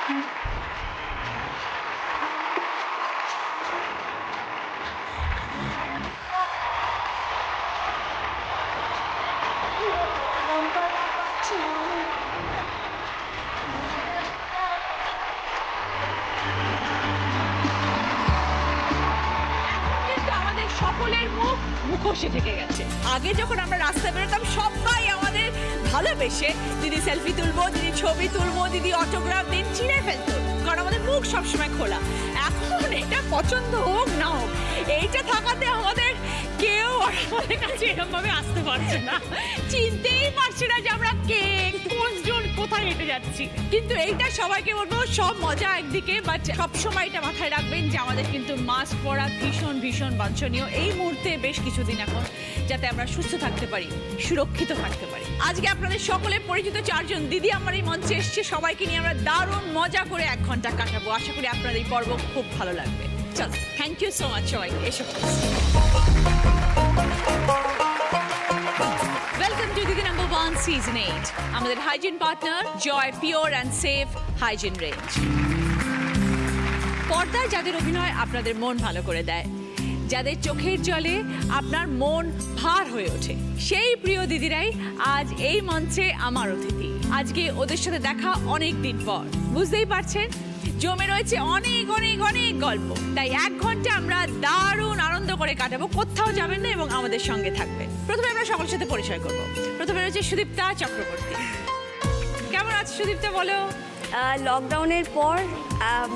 সকলের মুখোশে থেকে গেছে। আগে যখন আমরা রাস্তায় বেরোতাম সবাই আমাদের ভালোবেসে দিদি সেলফি তুলবো, দিদি ছবি তুলবো, দিদি অটোগ্রাফ দিন চিনে ফেলতো, কারণ আমাদের মুখ সবসময় খোলা। এখন এটা পছন্দ হোক না হোক, এইটা থাকাতে আমাদের কেউ আমাদের কাছে এরকম ভাবে আসতে পারছে না, চিনতেই পারছে না যে আমরা কে, কোনজন, কোথায় হেঁটে যাচ্ছি। কিন্তু এইটা সবাইকে বলবো, সব মজা একদিকে, বাট সবসময় এটা মাথায় রাখবেন যে আমাদের কিন্তু মাস্ক পরা ভীষণ ভীষণ বাঞ্ছনীয় এই মুহূর্তে বেশ কিছুদিন এখন, যাতে আমরা সুস্থ থাকতে পারি, সুরক্ষিত থাকতে পারি। আজকে আপনাদের সকলে পরিচিত 4 জন দিদি আমার এই মঞ্চে এসছে, সবাইকে নিয়ে আমরা দারুণ মজা করে 1 ঘন্টা কাটাবো। আশা করি আপনাদের এই পর্ব খুব ভালো লাগবে। চল, থ্যাংক ইউ সো মাচ সবাইকে। এসো। Welcome to Didi number 1 season 8। আমাদের hygiene partner Joy pure and safe hygiene range. পর্দায় যাদের অভিনয় আপনাদের মন ভালো করে দেয়, যাদের চোখের জলে আপনার মন ভার হয়ে ওঠে, সেই প্রিয় দিদিরাই আজ এই মঞ্চে আমার অতিথি। আজকে ওদের সাথে দেখা অনেক দিন পর, বুঝতেই পারছেন জমে রয়েছে অনেক অনেক অনেক গল্প। তাই 1 ঘন্টা আমরা দারুণ আনন্দ করে কাটাবো, কোথাও যাবেন না এবং আমাদের সঙ্গে থাকবেন। প্রথমে আমরা সকলের সাথে পরিচয় করব। প্রথমে রয়েছে সুদীপ্তা চক্রবর্তী। কেমন আছে সুদীপ্তা, বলো? লকডাউনের পর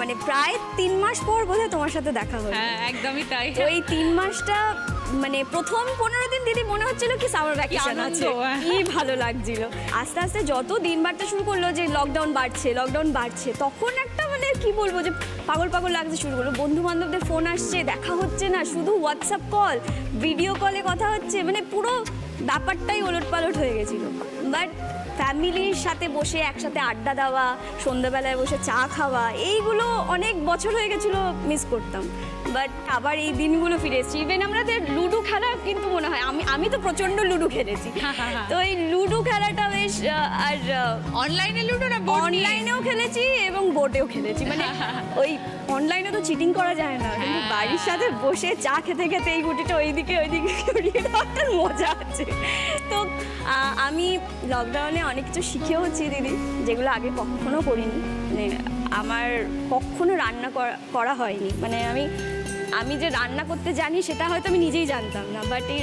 মানে প্রায় 3 মাস পর বোধহয় তোমার সাথে দেখা হলো। হ্যাঁ, একদমই তাই। ওই 3 মাসটা মানে প্রথম 15 দিন দিদি মনে হচ্ছিল কি সামার ভ্যাকেশন আছে, কি ভালো লাগছিল। আস্তে আস্তে যত দিন বাড়তে শুরু করলো, যে লকডাউন বাড়ছে, তখন একটা মানে কি বলবো, যে পাগল পাগল লাগতে শুরু করলো। বন্ধু বান্ধবদের ফোন আসছে, দেখা হচ্ছে না, শুধু হোয়াটসঅ্যাপ কল, ভিডিও কলে কথা হচ্ছে, মানে পুরো ব্যাপারটাই ওলটপালট হয়ে গেছিলো। বাট ফ্যামিলির সাথে বসে একসাথে আড্ডা দেওয়া, সন্ধ্যাবেলায় বসে চা খাওয়া, এইগুলো অনেক বছর হয়ে গেছিলো, মিস করতাম। বাট আবার এই দিনগুলো ফিরে এসেছি। ইভেন আমাদের লুডো খেলা কিন্তু মনে হয়, আমি তো প্রচণ্ড লুডো খেলেছি, তো এই লুডো খেলাটা বেশ, আর অনলাইনে লুডো না অনলাইনেও খেলেছি এবং বোর্ডেও খেলেছি। মানে ওই অনলাইনে তো চিটিং করা যায় না, কিন্তু বাড়ির সাথে বসে চা খেতে খেতে এই গুটিটা ওইদিকে উড়িয়ে দেওয়ার মজা আছে। তো আমি লকডাউনে অনেক কিছু শিখেওছি দিদি, যেগুলো আগে কখনো করিনি। মানে আমার কখনো রান্না করা হয়নি, মানে আমি যে রান্না করতে জানি সেটা হয়তো আমি নিজেই জানতাম না, বাট এই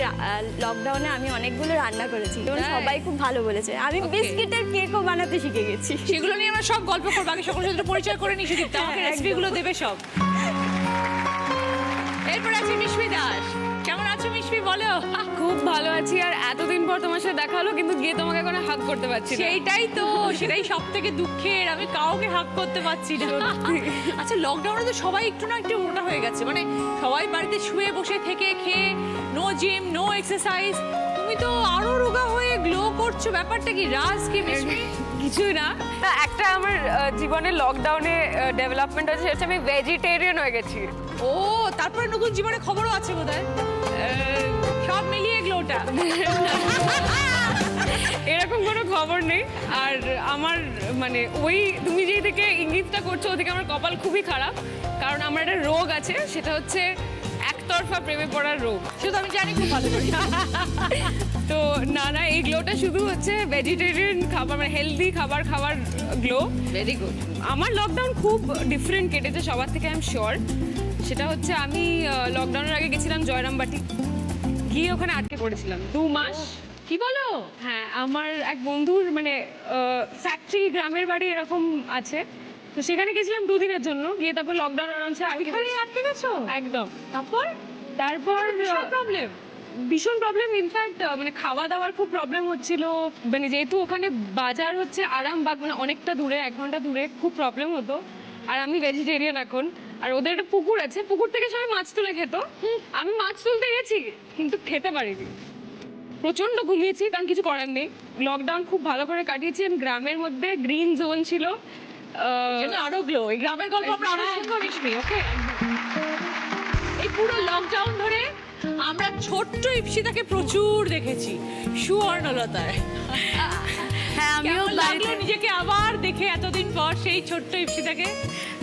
লকডাউনে আমি অনেকগুলো রান্না করেছি এবং সবাই খুব ভালো বলেছে। আমি বিস্কিটের কেকও বানাতে শিখে গেছি। সেগুলো নিয়ে আমরা সব গল্প করবো, আগে সকলের সাথে পরিচয় করে নিই। সুদীপ্তা আমাকে রেসিপিগুলো দেবে সব। এরপর আছে মিশমি দাস। কেমন আছো মিশমি, বলো? খুব ভালো আছি, আর এতদিন পর তোমার সাথে দেখা হলো, কিন্তু গিয়ে তোমাকে কোনো হাগ করতে পারছি না। সেটাই সব থেকে দুঃখের, আমি কাউকে হাগ করতে পারছি না। আচ্ছা, লকডাউনে তো সবাই একটু না একটু মোটা হয়ে গেছে, মানে সবাই বাড়িতে শুয়ে বসে থেকে খেয়ে, নো জিম, নো এক্সারসাইজ। তুমি তো আরো রোগা হয়ে গ্লো করছো, ব্যাপারটা কি? রাজ কি মিশমি? কিছু না, একটা আমার জীবনে লকডাউনে ডেভেলপমেন্ট হয়েছে, সেটা আমি ভেজিটেরিয়ান হয়ে গেছি। ও, তারপরে নতুন জীবনে খবরও আছে বোধহয়, সব মিলিয়ে গ্লোটা। এরকম কোনো খবর নেই। আর আমার মানে ওই তুমি যেই থেকে ইঙ্গিতটা করছো, ওদিকে আমার কপাল খুবই খারাপ, কারণ আমার একটা রোগ আছে, সেটা হচ্ছে একতরফা প্রেমে পড়ার রোগ। শুধু আমি জানি খুব ভালো করে। তো না, এই গ্লোটা শুধু হচ্ছে ভেজিটেরিয়ান খাবার, মানে হেলদি খাবার খাওয়ার গ্লো। Very good. আমার লকডাউন খুব ডিফারেন্ট কেটেছে সবার থেকে, আই এম শিওর। সেটা হচ্ছে আমি লকডাউনের আগে গেছিলাম জয়রামবাটি, গিয়ে ওখানে আটকে পড়েছিলাম 2 মাস। কি বলো? হ্যাঁ, আমার এক বন্ধুর মানে ফ্যাক্টরি, গ্রামের বাড়ি এরকম আছে, তো সেখানে গেছিলাম 2 দিনের জন্য। গিয়ে তারপর লকডাউন আরামসে আটকে গেছো? একদম। তারপর প্রবলেম, ভীষণ প্রবলেম। ইনফ্যাক্ট মানে খাওয়া দাওয়ার খুব প্রবলেম হচ্ছিল, মানে যেহেতু ওখানে বাজার হচ্ছে আরামবাগ, মানে অনেকটা দূরে, 1 ঘন্টা দূরে, খুব প্রবলেম হতো। আর আমি ভেজিটেরিয়ান এখন, আর ওদের একটা পুকুর আছে, পুকুর থেকে সবাই মাছ তুলে খেত, আমি মাছ তুলতে গেছি কিন্তু খেতে পারিনি, প্রচন্ড ঘুমিয়েছি, কারণ কিছু করার নেই। লকডাউন খুব ভালো করে কাটিয়েছি। গ্রামের মধ্যে গ্রিন জোন ছিল, আরো গ্লো। এই গ্রামের গল্প আমরা আরো শুনবো মিশমি, ওকে? এই পুরো লকডাউন ধরে আমরা ছোট্ট ইপসিতাকে প্রচুর দেখেছি সুবর্ণলতায়। হ্যাঁ, আমিও লাগলো নিজেকে আবার দেখে এতদিন পর সেই ছোট্ট ইপসিতাকে?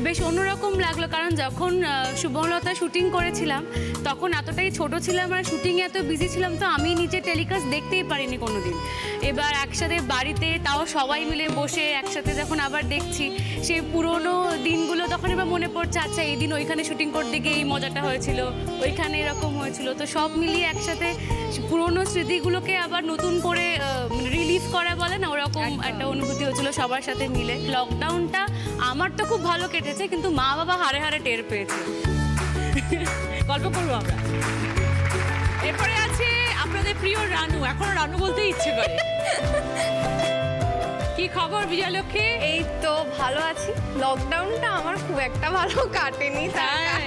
বেশ অন্যরকম লাগলো, কারণ যখন শুভলতা শুটিং করেছিলাম তখন এতটাই ছোট ছিলাম আর শুটিংয়ে এত বিজি ছিলাম, তো আমি নিজে টেলিকাস্ট দেখতেই পারিনি কোনোদিন। এবার একসাথে বাড়িতে, তাও সবাই মিলে বসে একসাথে যখন আবার দেখছি সেই পুরোনো দিনগুলো, তখন এবার মনে পড়ছে আচ্ছা এই দিন ওইখানে শুটিং করতে গিয়ে এই মজাটা হয়েছিল, ওইখানে এরকম হয়েছিল। তো সব মিলিয়ে একসাথে পুরোনো স্মৃতিগুলোকে আবার নতুন করে রিলিজ করা বলে না, ওরকম একটা অনুভূতি হয়েছিল সবার সাথে মিলে। লকডাউনটা আমার তো খুব ভালো কেটেছে, কিন্তু মা বাবা হারে হারে টের পেয়েছে। গল্প করবো আমরা। এরপরে আছে আপনাদের প্রিয় রানু। এখনো রানু বলতে ইচ্ছে করে। কি খবর বিজয়লক্ষ্মী? এই তো ভালো আছি। লকডাউনটা আমার খুব একটা ভালো কাটেনি। তাই?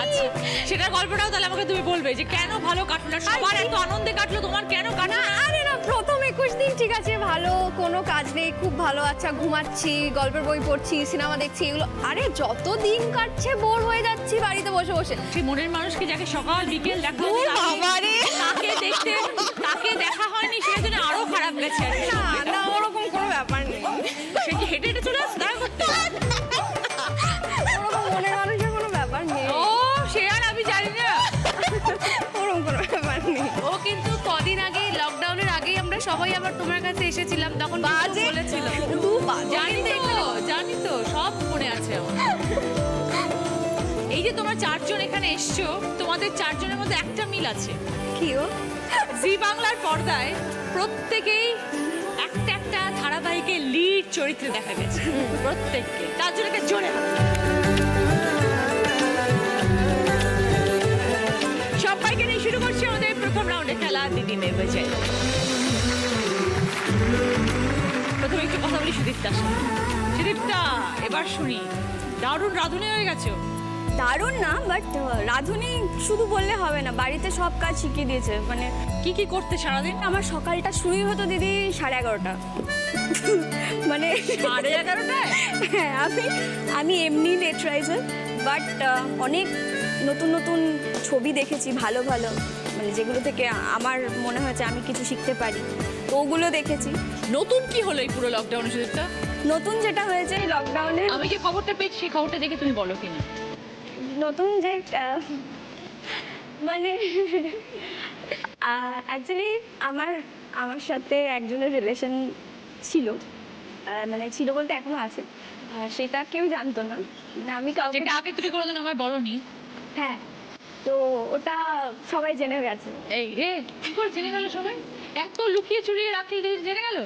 আচ্ছা, সেটার গল্পটাও তাহলে আমাকে তুমি বলবে যে কেন ভালো কাটলো না? সবার এত আনন্দে কাটলো, তোমার কেন কাটলো না? আরে না, প্রথম 21 দিন ঠিক আছে, ভালো, কোনো কাজ নেই, খুব ভালো। আচ্ছা, ঘুমাচ্ছি, গল্পের বই পড়ছি, সিনেমা দেখছি, এগুলো। আরে যত দিন কাটছে বোর হয়ে যাচ্ছি বাড়িতে বসে বসে। সেই মনের মানুষকে যাকে সকাল বিকেল দেখা ও বাবারে! তাকে দেখা হয়নি, সেটা জন্য আরো খারাপ গেছে। না না, ওরকম কোনো ব্যাপার নেই। সে কি হেঁটে হেঁটে চলে আসছে দেখা করতে? ওরকম মনের মানুষের কোনো ব্যাপার নেই। ও সে আর আমি জানি না। ওরকম কোনো ব্যাপার নেই। ও কিন্তু কদিন আগে, লকডাউনের আগেই আমরা সবাই আবার তোমার কাছে এসেছিলাম, তখন বাজে বলেছিল। জানি তো সব মনে আছে আমার। এই যে তোমরা চারজন এখানে এসছো, তোমাদের চারজনের মধ্যে একটা মিল আছে। কি ও? জি বাংলার পর্দায় প্রত্যেকেই একটা একটা ধারাবাহিকে লিড চরিত্রে দেখা গেছে, প্রত্যেককে। তার জন্য একটা জোরে হাত। সবাইকে নিয়ে শুরু করছি আমাদের প্রথম রাউন্ডে খেলা দিদি মেয়ে হয়েছে। প্রথমে একটু কথা বলি সুদীপ্তার সাথে। সুদীপ্তা, এবার শুনি, দারুণ রাঁধুনি হয়ে গেছো। দারুণ না, বাট রাঁধুনি শুধু বললে হবে না, বাড়িতে সব কাজ শিখিয়ে দিয়েছে। মানে কি কি করতে সারাদিন? আমার সকালটা শুরুই হতো দিদি 11:30। মানে 11:30? হ্যাঁ, আমি এমনি লেট রাইজার, বাট অনেক নতুন নতুন ছবি দেখেছি, ভালো ভালো, মানে যেগুলো থেকে আমার মনে হয়েছে আমি কিছু শিখতে পারি, তো ওগুলো দেখেছি। নতুন কি হলো এই পুরো লকডাউনে সুদীপ্তা? নতুন যেটা হয়েছে এই লকডাউনে, আমি যে খবরটা পেয়েছি সেই খবরটা দেখে তুমি বলো কিনা। নতুন যে মানে অ্যাকচুয়ালি আমার সাথে একজনের রিলেশন ছিল, মানে ছিল বলতে এখনো আছে, সেটা কেউ জানতো না। মানে আমি কাউকে, যেটা আগে তুমি কোনোদিন আমায় বলোনি। হ্যাঁ, তো ওটা সবাই জেনে গেছে। এই রে, কি করে জেনে গেল সবাই? এত লুকিয়ে চুরিয়ে রাখলে জেনে গেল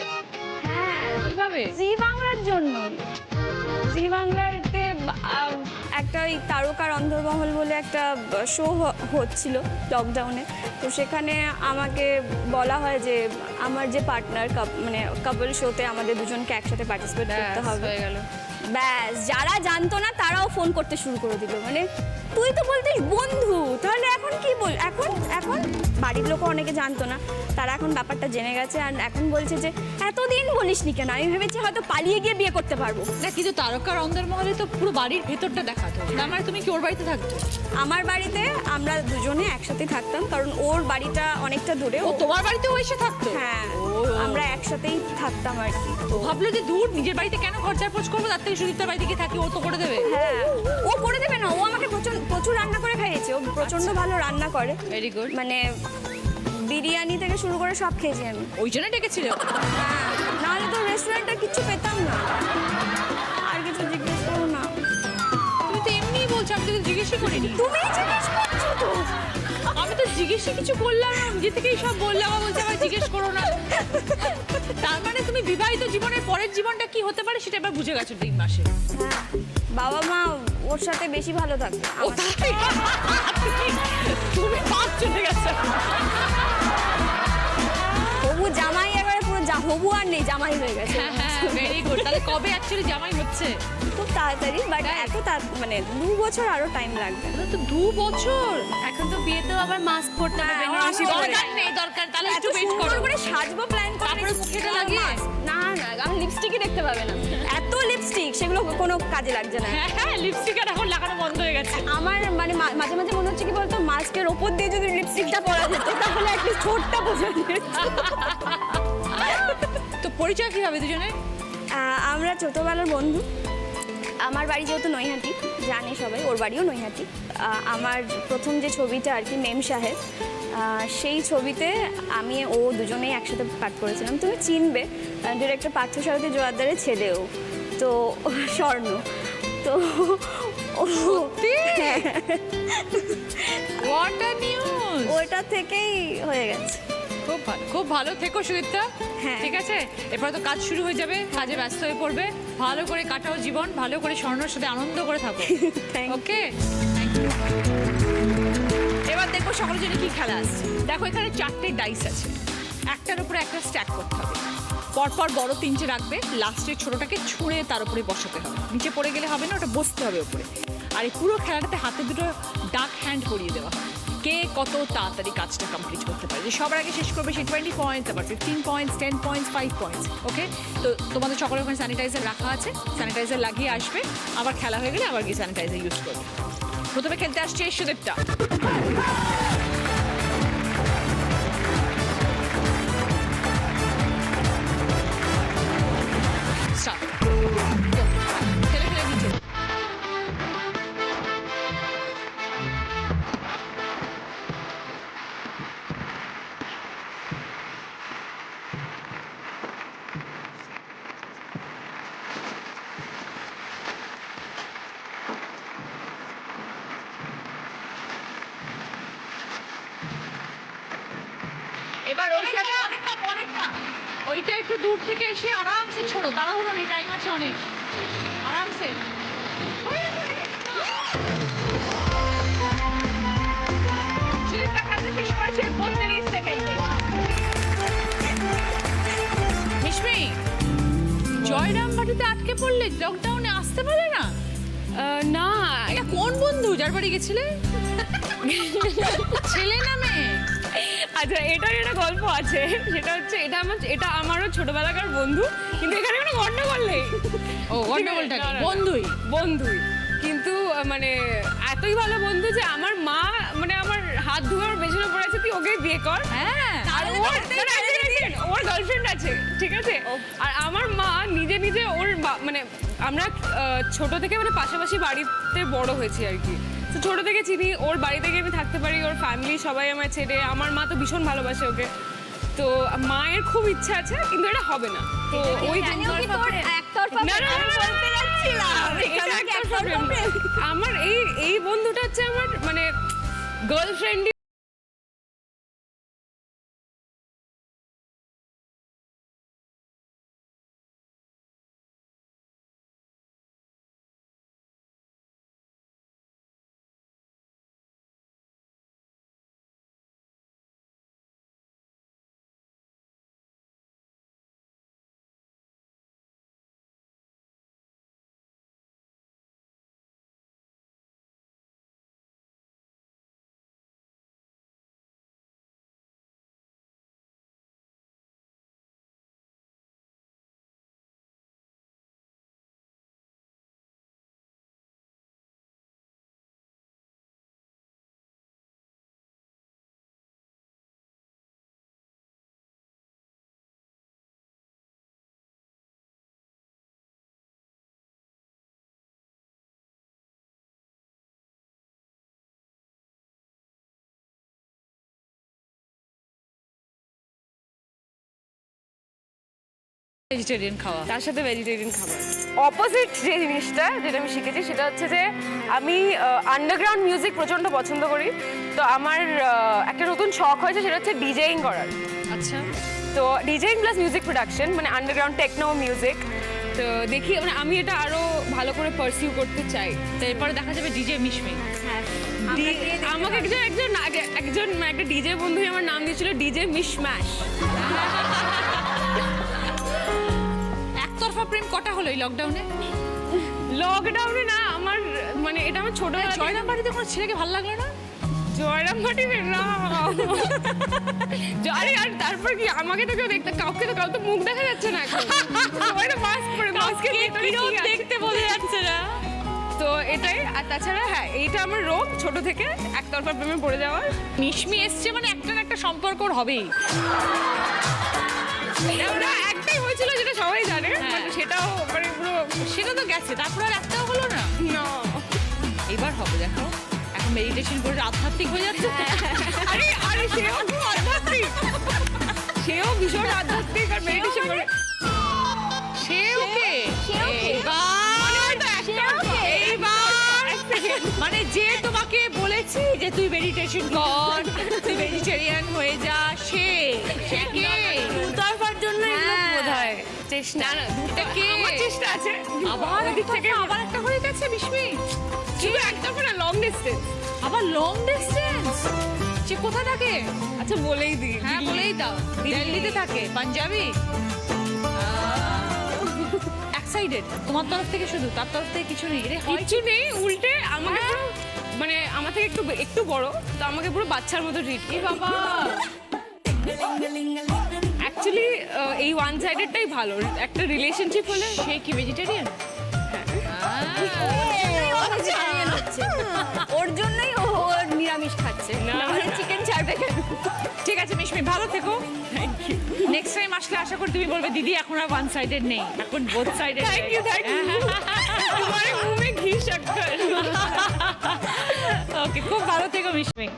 হ্যাঁ, কিভাবে? জি বাংলার জন্য। জি বাংলাতে একটা ওই তারকার অন্ধরমহল বলে একটা শো হচ্ছিল লকডাউনে, তো সেখানে আমাকে বলা হয় যে আমার যে পার্টনার, মানে কাপল শোতে আমাদের দুজনকে একসাথে পার্টিসিপেট করতে হবে। হয়ে গেল। ব্যাস, যারা জানতো না তারাও ফোন করতে শুরু করে দিল। মানে তুই তো বলতিস বন্ধু, তাহলে এখন কি বল? এখন বাড়ির লোকও অনেকে জানতো না, তারা এখন ব্যাপারটা জেনে গেছে, আর এখন বলছে যে এতদিন বলিসনি কেন? আমি ভেবেছি হয়তো পালিয়ে গিয়ে বিয়ে করতে পারবো। না, কিন্তু তারকার অন্দরমহলে তো পুরো বাড়ির ভেতরটা দেখাতো। তার মানে তুমি কি ওর বাড়িতে থাকতো? আমার বাড়িতে আমরা দুজনে একসাথে থাকতাম, কারণ ওর বাড়িটা অনেকটা দূরে। ও তোমার বাড়িতেও এসে থাকতো? হ্যাঁ, আমরা একসাথেই থাকতাম আর কি। ও ভাবলো যে দূর, নিজের বাড়িতে কেন খরচার পোচ করবো, তার থেকে সুদীপ্তার বাড়িতে গিয়ে থাকি, ও তো করে দেবে। হ্যাঁ, ও করে দেবে না, ও আমাকে প্রচুর রান্না করে খাইয়েছে। ও প্রচন্ড ভালো রান্না করে, ভেরি গুড। মানে বিরিয়ানি থেকে শুরু করে সব খেয়েছি আমি। ওই জন্য ডেকেছিল? হ্যাঁ, নাহলে তো রেস্টুরেন্টে কিচ্ছু পেতাম না। আর কিছু জিজ্ঞেস করো না। তুমি তো এমনিই বলছো, আমি তো জিজ্ঞেসই করিনি। তুমি জিজ্ঞেস করছো তো। আমি তো জিজ্ঞেসই কিছু করলাম না, নিজে থেকেই সব বললাম। আমার বলছে আমার জিজ্ঞেস করো না। তার মানে তুমি বিবাহিত জীবনের পরের জীবনটা কি হতে পারে সেটা এবার বুঝে গেছো 3 মাসে। হ্যাঁ, বাবা মা ওর সাথে বেশি ভালো থাকে। ও তাই? তুমি 5 চলে গেছো। হবু জামাই এবারে পুরো হবু আর নেই, জামাই হয়ে গেছে। হ্যাঁ, ভেরি গুড। তাহলে কবে অ্যাকচুয়ালি জামাই হচ্ছে? খুব তাড়াতাড়ি, বাট এত মানে 2 বছর আরো টাইম লাগবে। তো 2 বছর? এখন তো বিয়েতেও আবার মাস্ক পরতে হবে, হ্যাঁ, বেনারসি পরে। দরকার নেই, দরকার। তাহলে এত একটু ওয়েট সুন্দর করো। করে সাজবো প্ল্যান করে, তারপরে মুখেটা লাগিয়ে? না না, আমি লিপস্টিকই দেখতে পাবে না। এত লিপস্টিক, সেগুলো কোনো কাজে লাগছে না। হ্যাঁ, লিপস্টিক আর এখন লাগানো বন্ধ হয়ে গেছে। আমার মানে মাঝে মাঝে মনে হচ্ছে কি বলতো, মাস্কের ওপর দিয়ে যদি লিপস্টিকটা পরা যেত তাহলে অ্যাটলিস্ট ঠোঁটটা বোঝা যেত। তো পরিচয় কি হবে দুজনে? আমরা ছোটোবেলার বন্ধু। আমার বাড়ি যেহেতু নৈহাটি, জানে সবাই, ওর বাড়িও নৈহাটি। আমার প্রথম যে ছবিটা আর কি মেম সাহেব, সেই ছবিতে আমি ও দুজনেই একসাথে পাঠ করেছিলাম। তুমি চিনবে, ডিরেক্টর পার্থসারথী জোয়ারদারের ছেলেও তো, স্বর্ণ। তো হোয়াট আ নিউজ! ওটা থেকেই হয়ে গেছে। খুব ভালো থেকো সুদীপ্তা। হ্যাঁ। ঠিক আছে, এরপর তো কাজ শুরু হয়ে যাবে, কাজে ব্যস্ত হয়ে পড়বে। ভালো করে কাটাও জীবন, ভালো করে স্বর্ণর সাথে আনন্দ করে থাকো। Thank you. ওকে। এবার দেখো সকলের জন্য কি খেলা আসছে। দেখো এখানে 4টে ডাইস আছে, একটার উপরে একটা স্ট্যাক করতে হবে। পরপর বড় 3টে রাখবে, লাস্টের ছোটটাকে ছুঁড়ে তার উপরে বসাতে হবে। নিচে পড়ে গেলে হবে না, ওটা বসতে হবে উপরে। আর এই পুরো খেলাটাতে হাতে দুটো ডাক হ্যান্ড পরিয়ে দেওয়া হবে। কে কত তাড়াতাড়ি কাজটা কমপ্লিট করতে পারে, যে সবার আগে শেষ করবে সেই 20 পয়েন্টস, আবার 15 পয়েন্টস, 10 পয়েন্টস, 5 পয়েন্টস। ওকে, তো তোমাদের সকলের ওখানে স্যানিটাইজার রাখা আছে, স্যানিটাইজার লাগিয়ে আসবে। আবার খেলা হয়ে গেলে আবার গিয়ে স্যানিটাইজার ইউজ করবে। প্রথমে খেলতে আসছে সুদীপ্তা। Start. Go. খেলে খেলে নিচে। এবার ওইটা একটু দূর থেকে এসে আরামসে ছোড়ো, তাড়াহুড়ো নেই, টাইম আছে অনেক, আরামসে। মিশমি, জয়রাম বাটিতে আটকে পড়লে, লকডাউনে আসতে পারলে না? না, এটা কোন বন্ধু যার বাড়ি গেছিলে? ছেলে না মেয়ে? আচ্ছা এটার একটা গল্প আছে, সেটা হচ্ছে এটা আমারও ছোটবেলাকার বন্ধু, কিন্তু এখানে কোনো গন্ডগোল নেই। ও, গন্ডগোলটা না, নেই, না, না। বন্ধুই। কিন্তু মানে এতই ভালো বন্ধু যে আমার মা মানে আমার হাত ধোয়ার পেছনে পড়ে আছে, তুই ওকে বিয়ে কর। হ্যাঁ, আর ওর গার্লফ্রেন্ড আছে, ঠিক আছে। আর আমার মা নিজে নিজে ওর মানে আমরা ছোট থেকে মানে পাশাপাশি বাড়িতে বড় হয়েছি আর কি। তো ছোট থেকে চিনি, ওর বাড়িতে গিয়ে আমি থাকতে পারি, ওর ফ্যামিলি সবাই আমার ছেড়ে। আমার মা তো ভীষণ ভালোবাসে ওকে, তো মায়ের খুব ইচ্ছা আছে, কিন্তু এটা হবে না। তো ওই কি তোর একতরফা না, না, না, না, বলতে যাচ্ছিলাম? এটা এখানে কি একতরফা একতরফা প্রেম। প্রেম? আমার এই বন্ধুটা হচ্ছে আমার মানে গার্লফ্রেন্ড। ভেজিটেরিয়ান খাওয়া। তার সাথে ভেজিটেরিয়ান খাবার। অপোজিট যে জিনিসটা যেটা আমি শিখেছি সেটা হচ্ছে যে আমি আন্ডারগ্রাউন্ড মিউজিক প্রচণ্ড পছন্দ করি। তো আমার একটা নতুন শখ হয়েছে, সেটা হচ্ছে ডিজেইং করার। আচ্ছা, তো ডিজেইং প্লাস মিউজিক প্রোডাকশন, মানে আন্ডারগ্রাউন্ড টেকনো মিউজিক। তো দেখি মানে আমি এটা আরো ভালো করে পারসিউ করতে চাই। তো এরপরে দেখা যাবে ডিজে মিশমি। হ্যাঁ, আমাকে একজন একটা ডিজে বন্ধু আমার নাম দিয়েছিল ডিজে মিশম্যাশ। একতরফা প্রেম কটা হলো এই লকডাউনে? লকডাউনে না, আমার মানে এটা আমার ছোটবেলা। জয়রাম বাড়িতে কোনো ছেলেকে ভালো লাগলো না? জয়রাম ভাটি না। আরে আর তারপর কি আমাকে তো কেউ দেখতে, কাউকে তো কাউ তো মুখ দেখা যাচ্ছে না এখন। সবাই তো মাস্ক পরে, মাস্কে দেখতে বোঝা যাচ্ছে না। তো এটাই। আর তাছাড়া হ্যাঁ, এইটা আমার রোগ ছোট থেকে, একতরফা প্রেমে পড়ে যাওয়ার। মিশমি এসছে মানে একটা না একটা সম্পর্ক হবেই। ওটা একটাই হয়েছিল যেটা সবাই জানে, হ্যাঁ। মানে সেটা সেটাও মানে পুরো সেটা তো গেছে, তারপর আর একটাও হলো না। না। এবার হবে, দেখো এখন মেডিটেশন করে আধ্যাত্মিক হয়ে যাচ্ছে। আরে আরে সেও খুব আধ্যাত্মিক, সেও ভীষণ আধ্যাত্মিক আর মেডিটেশন করে। সে ওকে সেও কে? মানে যে তোমাকে বলেছি যে তুই মেডিটেশন কর, তুই ভেজিটেরিয়ান হয়ে যা, সে কে? উতারবার জন্য এগুলো হ্যাঁ। বোধহয় চেষ্টা। না এটা কে? আমার চেষ্টা আছে। আবার ওই দিক থেকে আবার একটা হয়ে গেছে বিস্মি। শুধু একটা করে লং ডিস্টেন্স। আবার লং ডিস্টেন্স, সে কোথায় থাকে? আচ্ছা বলেই দিই। হ্যাঁ বলেই দাও। দিল্লিতে থাকে, পাঞ্জাবি। এক্সাইটেড তোমার তরফ থেকে শুধু, তার তরফ থেকে কিছু নেই? রে হয় কিচ্ছু নেই, উল্টে আমাকে পুরো মানে আমার থেকে একটু বড়, তো আমাকে পুরো বাচ্চার মতো ট্রিট কি বাবা। অ্যাকচুয়ালি এই ওয়ান সাইডেডটাই ভালো। একটা রিলেশনশিপ হলে সে কি ভেজিটেরিয়ান? vegetarian হচ্ছে। ওর জন্যই ও ওর নিরামিষ খাচ্ছে, না, নাহলে না। চিকেন ছাড়বে কেন? ঠিক আছে মিশমি, ভালো থেকো। নেক্সট টাইম আসলে আশা করি তুমি বলবে দিদি এখন আর ওয়ান সাইডেড নেই, এখন বোথ সাইডেড। থ্যাংক ইউ তোমার মুঁহ মে ঘি শক্কর। ওকে, খুব ভালো থেকো মিশমি।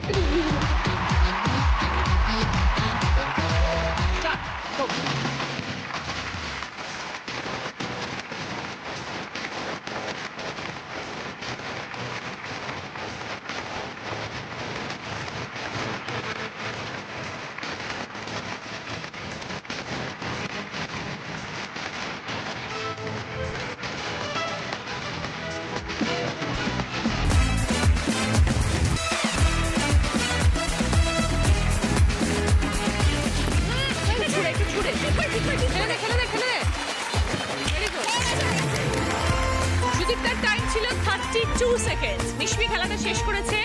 সুদীপ্তার টাইম ছিল 32 সেকেন্ড, মিশমি খেলাটা শেষ করেছে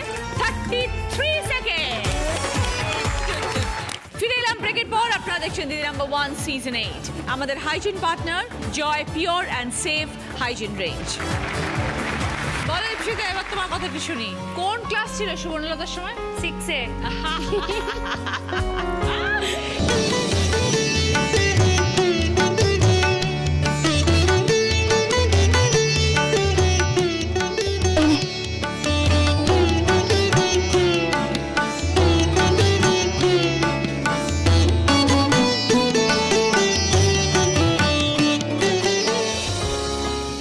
33 সেকেন্ড। ফিরে এলাম ব্রেকের পর, আপনারা দেখছেন দিদি নাম্বার 1 সিজন 8। আমাদের hygiene partner Joy pure and safe hygiene range. বলো ইপসিতা, এবার তোমার কথাটা শুনি। কোন ক্লাস ছিল সুবর্ণলতার সময়? 6-এ।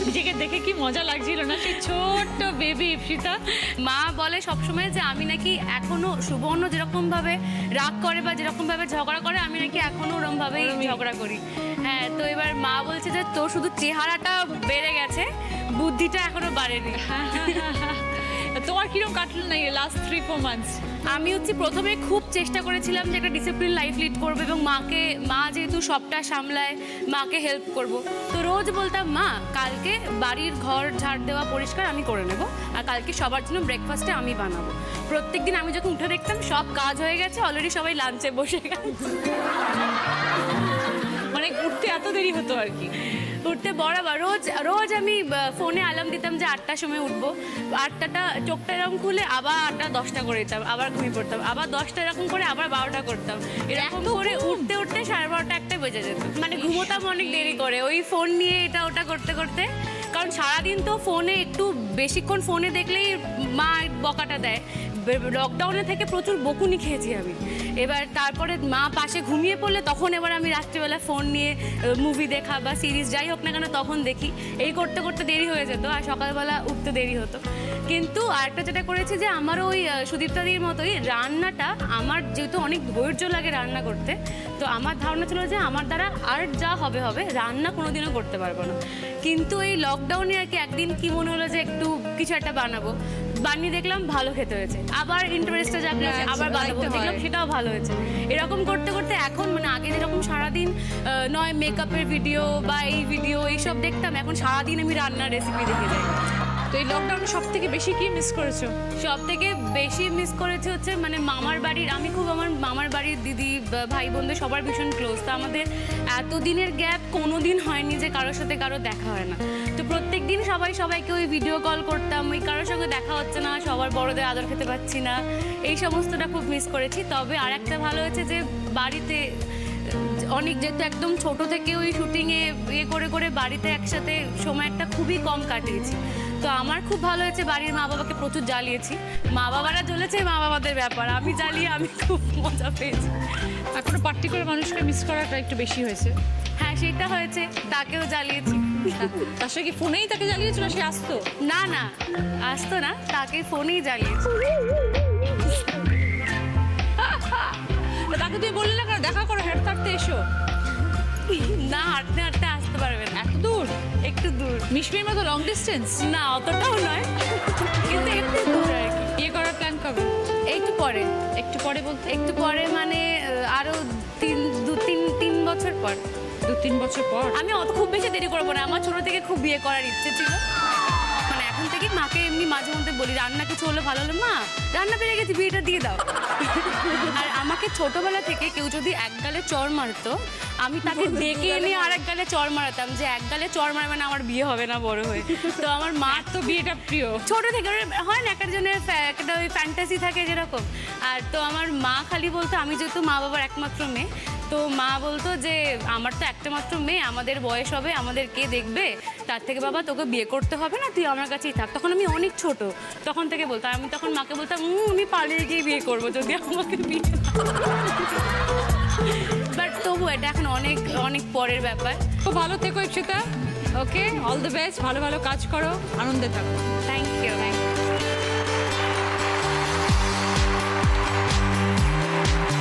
নিজেকে দেখে কি মজা লাগছিল না, সেই ছোট্ট বেবি ইপসিতা। মা বলে সবসময় যে আমি নাকি এখনো সুবর্ণ যেরকম ভাবে রাগ করে বা যেরকম ভাবে ঝগড়া করে আমি নাকি এখনো ওরম ভাবেই ঝগড়া করি। হ্যাঁ, তো এবার মা বলছে যে তোর শুধু চেহারাটা বেড়ে গেছে, বুদ্ধিটা এখনো বাড়েনি। তোমার কিরকম কাটলো না এই লাস্ট 3-4 মান্থস? আমি হচ্ছে প্রথমে খুব চেষ্টা করেছিলাম যে একটা ডিসিপ্লিন লাইফ লিড করবো এবং মা যেহেতু সবটা সামলায়, মাকে হেল্প করব। তো রোজ বলতাম মা কালকে বাড়ির ঘর ঝাড় দেওয়া পরিষ্কার আমি করে নেব, আর কালকে সবার জন্য ব্রেকফাস্টে আমি বানাবো। প্রত্যেকদিন আমি যখন উঠে দেখতাম সব কাজ হয়ে গেছে, অলরেডি সবাই লাঞ্চে বসে গেছে। মানে উঠতে এত দেরি হতো আর কি? উঠতে বরাবর রোজ আমি ফোনে অ্যালার্ম দিতাম যে 8টার সময় উঠবো। 8টাটা চোখটা এরকম খুলে আবার 8টা 10টা করে দিতাম, আবার ঘুমিয়ে পড়তাম, আবার 10টা এরকম করে আবার 12টা করতাম। এরকম করে উঠতে 12:30 একটা বেজে যেত। মানে ঘুমোতাম অনেক দেরি করে ওই ফোন নিয়ে এটা ওটা করতে করতে, কারণ সারাদিন তো ফোনে একটু বেশিক্ষণ ফোনে দেখলেই মা বকাটা দেয়। লকডাউনে থেকে প্রচুর বকুনি খেয়েছি আমি। এবার তারপরে মা পাশে ঘুমিয়ে পড়লে তখন এবার আমি রাত্রিবেলা ফোন নিয়ে মুভি দেখা বা সিরিজ যাই হোক না কেন তখন দেখি। এই করতে করতে দেরি হয়ে যেত আর সকালবেলা উঠতে দেরি হতো। কিন্তু আরেকটা যেটা করেছি যে আমার ওই সুদীপ্তাদির মতোই রান্নাটা, আমার যেহেতু অনেক ধৈর্য লাগে রান্না করতে, তো আমার ধারণা ছিল যে আমার দ্বারা আর যা হবে হবে, রান্না কোনোদিনও করতে পারবো না। কিন্তু এই লকডাউনে আর কি একদিন কি মনে হলো যে একটু কিছু একটা বানিয়ে দেখলাম ভালো খেতে হয়েছে, আবার ইন্টারেস্টটা জাগলেছে, আবার বানাবো, দেখলাম সেটাও ভালো হয়েছে। এরকম করতে করতে এখন মানে আগে যেরকম সারাদিন নয় মেকআপের ভিডিও বা এই ভিডিও এইসব দেখতাম, এখন সারাদিন আমি রান্নার রেসিপি দেখে যাই। তো এই লকডাউনে সব থেকে বেশি কি মিস করেছো? সব থেকে বেশি মিস করেছি হচ্ছে মানে মামার বাড়ির, আমি খুব আমার মামার বাড়ির দিদি ভাই বোনদের সবার ভীষণ ক্লোজ। তো আমাদের এতদিনের গ্যাপ কোনো দিন হয়নি যে কারোর সাথে কারো দেখা হয় না। তো প্রত্যেক দিন সবাইকে ওই ভিডিও কল করতাম, ওই কারোর সঙ্গে দেখা হচ্ছে না, সবার বড়দের আদর খেতে পাচ্ছি না, এই সমস্তটা খুব মিস করেছি। তবে আর একটা ভালো হয়েছে যে বাড়িতে অনেক যেহেতু একদম ছোট থেকে ওই শুটিংয়ে ইয়ে করে করে বাড়িতে একসাথে সময়টা খুবই কম কাটিয়েছি। তো আমার খুব ভালো হয়েছে, বাড়ির মা বাবাকে প্রচুর জ্বালিয়েছি। মা বাবারা জ্বলেছে মা বাবাদের ব্যাপার, আমি জ্বালিয়ে আমি খুব মজা পেয়েছি। এখনো পার্টিকুলার মানুষকে মিস করাটা একটু বেশি হয়েছে। হ্যাঁ সেটা হয়েছে, তাকেও জ্বালিয়েছি। তার সঙ্গে কি ফোনেই তাকে জ্বালিয়েছিল, সে আসতো? না না আসতো না, তাকে ফোনেই জ্বালিয়েছি। তাকে তুমি বললে না কেন দেখা করো, হাঁটতে হাঁটতে এসো? না হাঁটতে হাঁটতে আসতে পারবে না, এত দূর? একটু দূর। মিশমির মতো লং ডিস্টেন্স? না অতটাও নয়, কিন্তু একটু দূর আর কি। বিয়ে করার প্ল্যান কবে? একটু পরে। একটু পরে বলতে? একটু পরে মানে আরো তিন বছর পর। 2-3 বছর পর? আমি অত খুব বেশি দেরি করবো না, আমার ছোট থেকে খুব বিয়ে করার ইচ্ছে ছিল। মানে এখন থেকে মাকে এমনি মাঝে মধ্যে বলি, রান্না কিছু হলে ভালো হলো, মা রান্না পেরে গেছি বিয়েটা দিয়ে দাও। আর আমাকে ছোটবেলা থেকে কেউ যদি এক গালে চড় মারতো, আমি তাকে ডেকে এনে আর এক গালে চড় মারাতাম, যে এক গালে চড় মারা মানে আমার বিয়ে হবে না বড় হয়ে। তো আমার মা তো বিয়েটা প্রিয় ছোট থেকে হয় না, একটা জনের একটা ওই ফ্যান্টাসি থাকে যেরকম। আর তো আমার মা খালি বলতো, আমি যেহেতু মা বাবার একমাত্র মেয়ে, তো মা বলতো যে আমার তো একটা মাত্র মেয়ে, আমাদের বয়স হবে, আমাদের কে দেখবে, তার থেকে বাবা তোকে বিয়ে করতে হবে না, তুই আমার কাছেই থাক। তখন আমি অনেক ছোট, তখন থেকে বলতাম, আমি তখন মাকে বলতাম আমি পালিয়ে গিয়ে বিয়ে করবো যদি আমাকে বিয়ে। বাট তবু এটা এখন অনেক অনেক পরের ব্যাপার। খুব ভালো থেকো Ipsita. Okay, all the best, ভালো ভালো কাজ করো, আনন্দে থাকো। Thank you.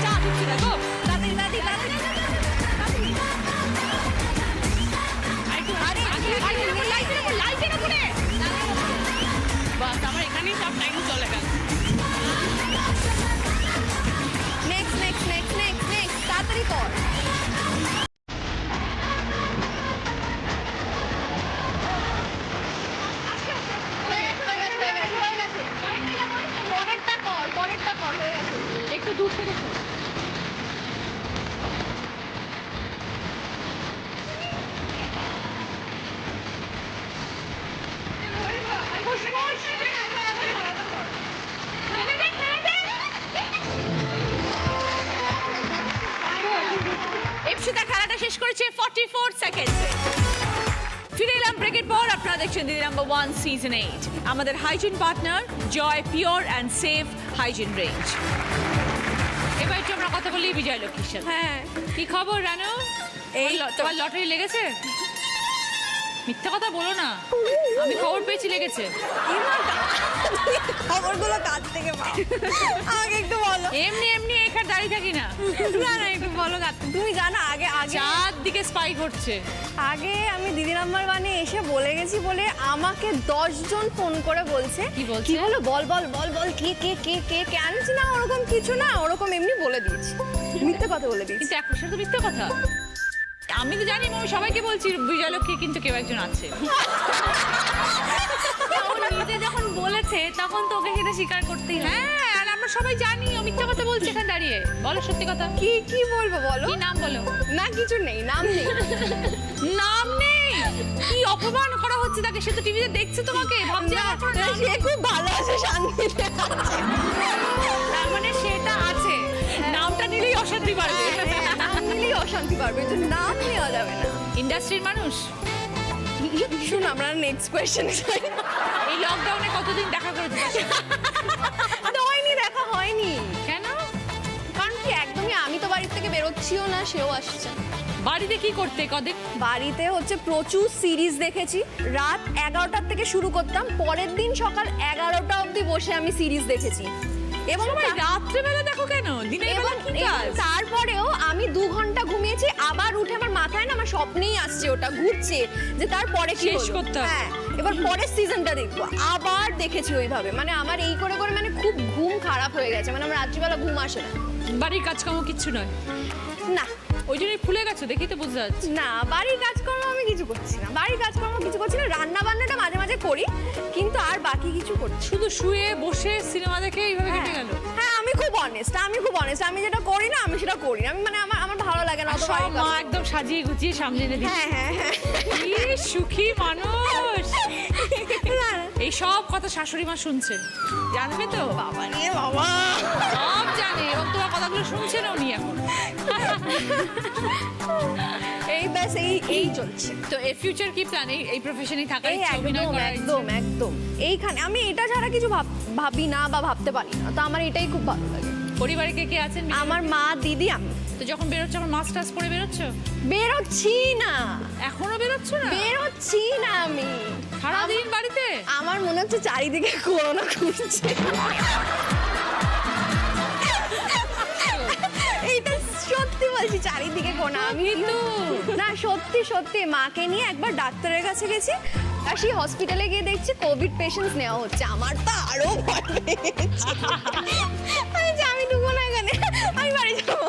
চা ইপসিতা, গো দাদি দাদি দাদি বাস আমার এখানেই সব টাইম চলে গেল। Next next next next next তাড়াতাড়ি কর। একটু দূর থেকে শোনো। ইপসিতা খেলাটা শেষ করেছে 44 সেকেন্ডসে। ফিরে এলাম ব্রেকের পর, আপনারা দেখছেন দিদি নাম্বার 1 সিজন 8। আমাদের hygiene partner Joy pure and safe hygiene range. এবার একটু আমরা কথা বলি বিজয় লক্ষ্মীর সাথে। হ্যাঁ কি খবর রানু? এই তোমার লটারি লেগেছে? মিথ্যা কথা বলো না, আমি খবর পেয়েছি লেগেছে। খবরগুলো কাছ থেকে পাও, আগে একটু বলো। এমনি এমনি এখানে দাঁড়িয়ে থাকি না। না না একটু বলো কাছ থেকে। তুমি জানো আগে আগে চারদিকে স্পাই করছে। আগে আমি দিদি নাম্বার 1-এ এসে বলে গেছি বলে আমাকে 10 জন ফোন করে বলছে কি বলছে? কি হলো বল বল বল বল কে কে কে কে কে আনছি না, ওরকম কিছু না, ওরকম এমনি বলে দিয়েছি, মিথ্যে কথা বলে দিয়েছি। কিন্তু এখন সেটা তো মিথ্যা কথা। আমি তো জানি, আমি সবাইকে বলছি বিজয় লক্ষ্মী কিন্তু কেউ একজন আছে। ও নিজে যখন বলেছে তখন তো ওকে সেটা স্বীকার করতেই হবে। হ্যাঁ, আর আমরা সবাই জানি ও মিথ্যা কথা বলছে এখানে দাঁড়িয়ে। বলো সত্যি কথা। কি কি বলবো বলো? কি নাম বলো? না কিছু নেই, নাম নেই। নাম নেই? কি অপমান করা হচ্ছে তাকে, সে তো টিভিতে দেখছে তোমাকে, ভাবছে আমার কোনো নাম সে খুব ভালো আছে, শান্তিতে আছে। তার মানে সেটা আছে। নামটা নিলেই অশান্তি বাড়বে। নাম নিলেই অশান্তি পারবে, তো নাম নেওয়া যাবে না। ইন্ডাস্ট্রির মানুষ। শুন আমরা নেক্সট কোয়েশ্চেন যাই। এই লকডাউনে কতদিন দেখা করেছে তার সাথে? হয়নি, দেখা হয়নি। কেন? কারণ কি একদমই আমি তো বাড়ি থেকে বেরোচ্ছিও না, সেও আসছে না। বাড়িতে কি করতে কদিন? বাড়িতে হচ্ছে প্রচুর সিরিজ দেখেছি, রাত 11টার থেকে শুরু করতাম, পরের দিন সকাল 11টা অবধি বসে আমি সিরিজ দেখেছি। এবং সবাই রাত্রেবেলা দেখো কেন? দিনের বেলা কি কাজ? তারপরেও আমি 2 ঘন্টা ঘুমিয়েছি, আবার উঠে আমার মাথায় না আমার স্বপ্নেই আসছে, ওটা ঘুরছে যে তারপরে কি শেষ হলো। করতে হবে। হ্যাঁ, এবার পরের সিজনটা দেখবো, আবার দেখেছি ওইভাবে। মানে আমার এই করে করে মানে খুব ঘুম খারাপ হয়ে গেছে, মানে আমার রাত্রিবেলা ঘুম আসে না। বাড়ির কাজকর্ম কিচ্ছু নয়? না ওই জন্যই ফুলে গেছো, দেখি তো বোঝা যাচ্ছে। না বাড়ির কাজকর্ম আমি কিছু করছি না, বাড়ির কাজকর্ম কিছু করছি না, রান্না বান্নাটা মাঝে মাঝে করি, কিন্তু আর বাকি কিছু করছি না। শুধু শুয়ে বসে সিনেমা দেখে এইভাবে কেটে গেল? হ্যাঁ আমি খুব অনেস্ট, আমি যেটা করি না আমি সেটা করি না। আমি মানে আমার ভালো লাগে না অত সব বাড়ির মা কাজ। একদম সাজিয়ে গুছিয়ে সামনে এনে দিচ্ছে। হ্যাঁ হ্যাঁ হ্যাঁ। কি সুখী মানুষ। এই সব কথা শাশুড়ি মা শুনছে, জানবে তো? বাবা রে বাবা, সব জানে এবং তোমার কথাগুলো শুনছেন উনি এখন। এই ব্যাস এই চলছে। তো এর ফিউচার কি প্ল্যান? এই প্রফেশনেই থাকার এই ইচ্ছা, অভিনয় একদম করার ইচ্ছা? একদম একদম এইখানে আমি এটা ছাড়া কিছু ভাবি না বা ভাবতে পারি না, তো আমার এটাই খুব ভালো লাগে। পরিবারে কে কে আছেন? আমার মা, দিদি, আমি। তো যখন বেরোচ্ছ আমার মাস্টার্স পরে বেরোচ্ছ? বেরোচ্ছি না, এখনো বেরোচ্ছ না? বেরোচ্ছি না আমি। সারাদিন বাড়িতে? আমার মনে হচ্ছে চারিদিকে করোনা ঘুরছে। এইটা সত্যি বলছি, চারিদিকে করোনা। আমি তো না, সত্যি সত্যি মাকে নিয়ে একবার ডাক্তারের কাছে গেছি, আর সেই হসপিটালে গিয়ে দেখছি কোভিড পেশেন্টস নেওয়া হচ্ছে। আমার তো আরো ভয় পেয়েছে। আমি ঢুকবো না এখানে, আমি বাড়ি যাবো।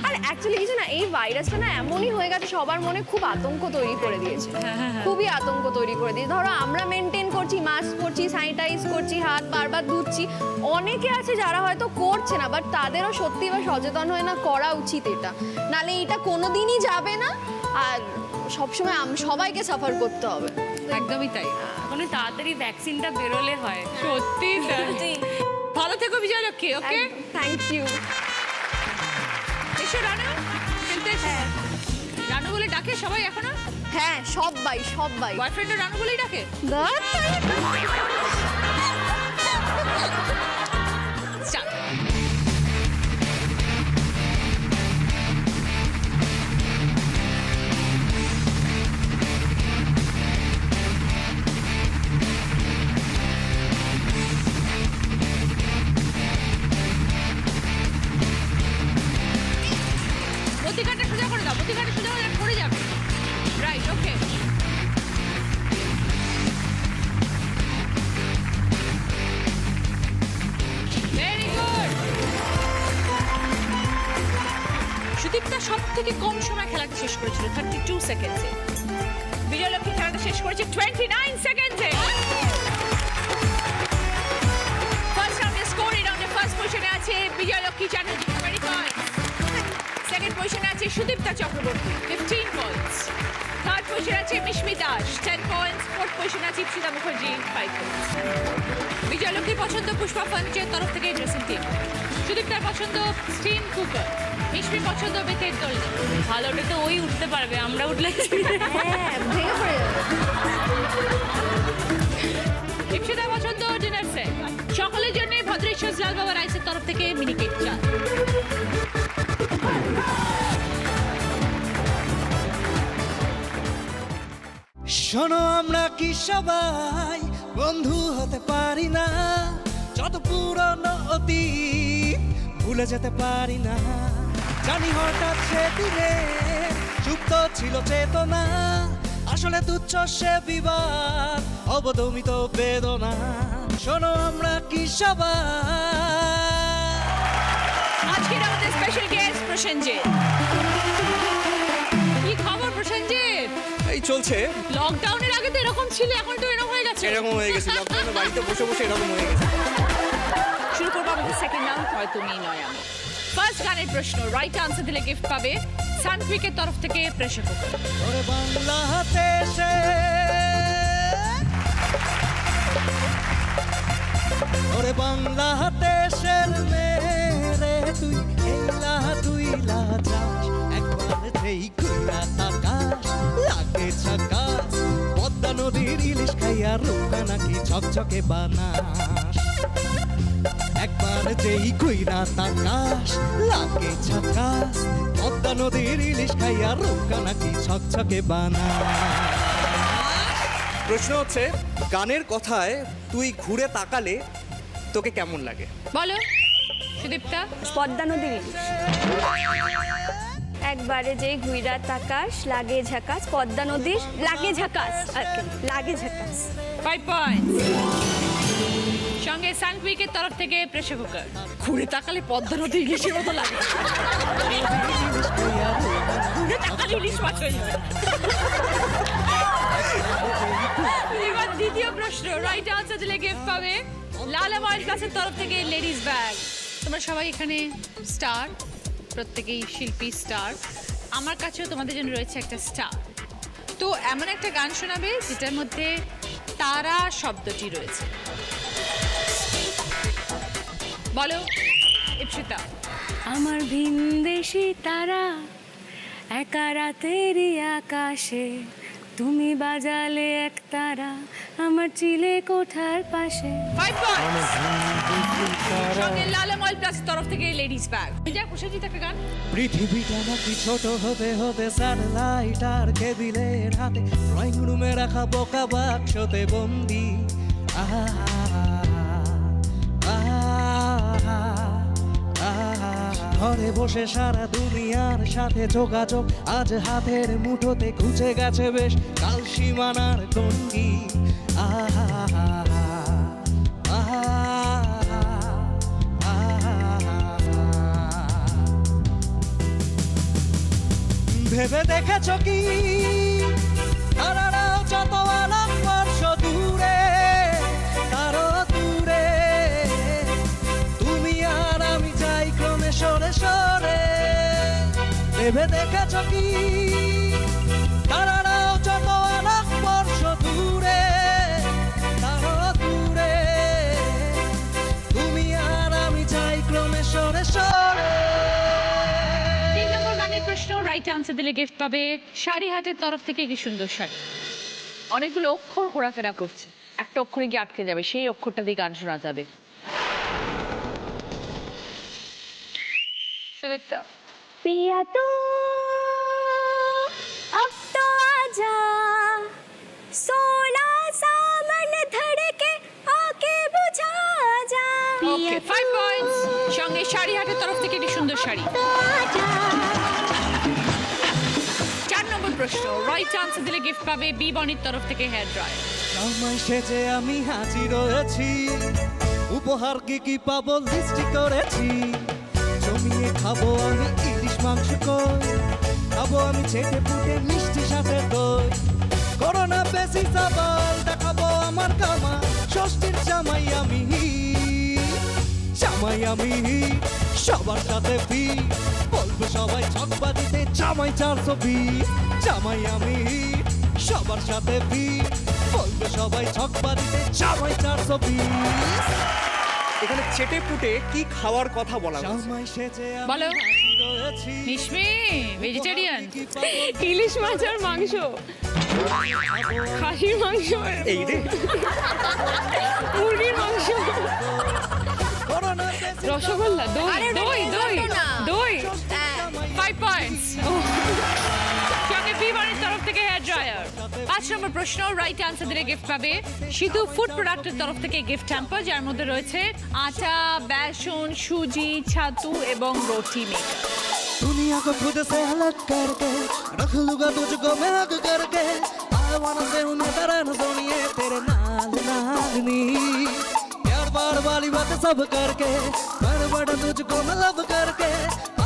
আর অ্যাকচুয়ালি কিছু না, এই ভাইরাসটা না এমনই হয়ে গেছে, সবার মনে খুব আতঙ্ক তৈরি করে দিয়েছে, খুবই আতঙ্ক তৈরি করে দিয়েছে। ধরো আমরা মেনটেন করছি, মাস্ক করছি, স্যানিটাইজ করছি, হাত বারবার ধুচ্ছি, অনেকে আছে যারা হয়তো করছে না, বাট তাদেরও সত্যি বা সচেতন হয়ে না করা উচিত এটা, নালে এটা কোনোদিনই যাবে না, আর সবসময় সবাইকে সাফার করতে হবে। একদমই তাই। এখন তাড়াতাড়ি ভ্যাকসিনটা বেরোলে হয়। সত্যি তাই। ভালো থেকো বিজয়লক্ষ্মী। ওকে, থ্যাংক ইউ। এসো রানু, খেলতে এসো। রানু বলে ডাকে সবাই এখনো? হ্যাঁ, সবাই সবাই। বয়ফ্রেন্ডও রানু বলেই ডাকে? Start. মতিঘাটটা সোজা করে দাও, মতিঘাটটা সোজা করে পড়ে যাবে। Right, okay. Very good. Sudipta সব থেকে কম সময় খেলাটা শেষ করেছিল 32 সেকেন্ডসে। বিজয়লক্ষ্মী খেলাটা শেষ করেছে 29 সেকেন্ডসে। ফার্স্ট রাউন্ডে স্কোর, এই রাউন্ডে ফার্স্ট পজিশনে আছে বিজয়লক্ষ্মী চ্যাটার্জি 20 পয়েন্টস। সেকেন্ড পজিশনে আছে সুদীপ্তা চক্রবর্তী 15 পয়েন্টস। থার্ড পজিশনে আছে মিশমি দাস 10 পয়েন্টস। ফোর্থ পজিশনে আছে ইপসিতা মুখার্জি 5 পয়েন্টস। বিজয়লক্ষ্মীর পছন্দ পুষ্পা ফার্নিচার তরফ থেকে ড্রেসিং টিম। সুদীপ্তার পছন্দ স্টিম কুকার। মিশমির পছন্দ বেতের দোলনা। ভালোটা তো ওই উঠতে পারবে, আমরা উঠলে হ্যাঁ, ভেঙে পড়ে যাবে। ইপসিতার পছন্দ ডিনার সেট। সকলের জন্য ভদ্রেশ্বর লাল বাবা রাইসের তরফ থেকে মিনি কেক চা। শোনো, আমরা কি সবাই বন্ধু হতে পারি না? যত পুরনো অতীত ভুলে যেতে পারি না। জানি হঠাৎ সেদিনে সুপ্ত ছিল চেতনা, আসলে তুচ্ছ সে বিবাদ, অবদমিত বেদনা। শোনো, আমরা কি সবাই। আজকের আমাদের স্পেশাল গেস্ট প্রসেনজিৎ। কি খবর প্রসেনজিৎ? এই চলছে। লকডাউনের আগে তো এরকম ছিল, এখন তো এরকম হয়ে গেছে। এরকম হয়ে গেছে, লকডাউনে বাড়িতে বসে বসে এরকম হয়ে গেছে। শুরু করবো আমাদের সেকেন্ড রাউন্ড, হয় তুমি নয় আমি। ফার্স্ট গানের প্রশ্ন, রাইট আনসার দিলে গিফট পাবে সানকুইকের তরফ থেকে প্রেসার কুকার। ওরে বাংলাদেশে, ওরে বাংলাদেশের মেরে তুই এইলা দুইলা যাস, একবার যেই ঘুরা তাকাস লাগে ঝাকাস, পদ্মা নদীর ইলিশ খাইয়া রূপা নাকি ঝকঝকে বানাস। একবার যেই কইরা তাকাস লাগে ঝাকাস, পদ্মা নদীর ইলিশ খাইয়া রূপা নাকি ঝকঝকে বানাস। প্রশ্ন হচ্ছে, গানের কথায় তুই ঘুরে তাকালে তোকে কেমন লাগে? বলো সুদীপ্তা। পদ্মা নদীর ইলিশ। একবারে যেই ঘুইরা তাকাস লাগে ঝাকাস, পদ্মা নদীর লাগে ঝাকাস, আর কি লাগে ঝাকাস। 5 পয়েন্টস। সঙ্গে সানকুইকের তরফ থেকে প্রেসার কুকার। ঘুরে তাকালে পদ্মা নদী ইলিশের মতো লাগে। ঘুরে তাকালে ইলিশ মাছ হয়ে যাবে। এবার দ্বিতীয় প্রশ্ন, রাইট আনসার দিলে গিফট পাবে লালা ওয়াইল্ড ক্লাসের তরফ থেকে লেডিস ব্যাগ। তোমরা সবাই এখানে স্টার, প্রত্যেকেই শিল্পী স্টার। আমার কাছেও তোমাদের জন্য রয়েছে একটা স্টার। তো এমন একটা গান শোনাবে যেটার মধ্যে তারা শব্দটি রয়েছে? বলো ইপসিতা। আমার ভিনদেশি তারা একা রাতেরই আকাশে, তুমি বাজালে এক তারা আমার চিলে কোঠার পাশে। 5 পয়েন্টস। সঙ্গে লালম অয়েল প্লাস তরফ থেকে লেডিস ব্যাগ। যা খুশিজিৎ একটা গান। পৃথিবীটা নাকি ছোট হতে হতে স্যাটেলাইট আর কেবিলের হাতে, ড্রয়িং রুমে রাখা বোকা বাক্সতে বন্দি। আহা আহা আহা, ঘরে বসে সারা দুনিয়ার সাথে যোগাযোগ আজ হাতের মুঠোতে, ঘুচে গেছে বেশ কাল সীমানার গণ্ডি। আহা আহা ভেবে দেখেছ কি তারারাও যত আলোক বর্ষ দূরে, তারও দূরে তুমি আর আমি যাই ক্রমে সরে সরে। ভেবে দেখেছ কি তারারাও যত আলোক বর্ষ দূরে, তারও দূরে তুমি আর আমি যাই ক্রমে সরে সরে। 3 নম্বর গানের প্রশ্ন, রাইট আনসার দিলে গিফট পাবে শাড়ি হাটের তরফ থেকে একটি সুন্দর শাড়ি। অনেকগুলো অক্ষর ঘোরাফেরা করছে, একটা অক্ষরে গিয়ে আটকে যাবে, সেই অক্ষরটা দিয়ে গান শোনা যাবে। সুদীপ্তা। पिया तू अब तो आजा, सोना सा मन धड़के आके बुझा जा। ওকে 5 পয়েন্টস। সঙ্গে শাড়ি হাটের তরফ থেকে একটি সুন্দর শাড়ি। 4 নম্বর প্রশ্ন, রাইট আনসার দিলে গিফট পাবে বি বনির তরফ থেকে হেয়ার ড্রায়ার। সময় সেজে আমি হাজির রয়েছি, উপহার কি কি পাবো লিস্ট করেছি। জমিয়ে খাবো আমি ইলিশ মাংস কই, খাবো আমি চেটে পুটে মিষ্টি সাথে দই। করোনা বেশি সবাল দেখাবো আমার কামা, ষষ্ঠীর জামাই আমি সবার সাথে ফি, বলবো সবাই ছকবা দিতে জামাই 420। জামাই আমি সবার সাথে ফি, বলবো সবাই ছকবা দিতে জামাই 420। এখানে চেটে পুটে কি খাওয়ার কথা বলা হয়েছে? জামাই সেজে আমি বলো। হাজির রয়েছি, মিশমি ভেজিটেরিয়ান। কি পাবো ইলিশ মাছ আর মাংস, খাসির মাংস, এই রে, মুরগির মাংস, করোনা বেশি রসগোল্লা, দই আরে ওটা দই দই dessert না। দই। 5 পয়েন্টস। সঙ্গে বি বনির তরফ থেকে হেয়ার ড্রায়ার। 5 নম্বর প্রশ্ন, রাইট আনসার দিলে গিফট পাবে সিধু ফুড প্রোডাক্টের তরফ থেকে গিফট হ্যাম্পার, যার মধ্যে রয়েছে আটা, বেসন, সুজি, ছাতু এবং রুটি মেকার। दुनिया को खुद से अलग करके रख लूंगा तुझको मैं हक करके। I wanna say मैं तेरा न सोनिए तेरे नाल नालनी, प्यार बार वाली बात सब करके कर बड़ा तुझको मैं लव करके।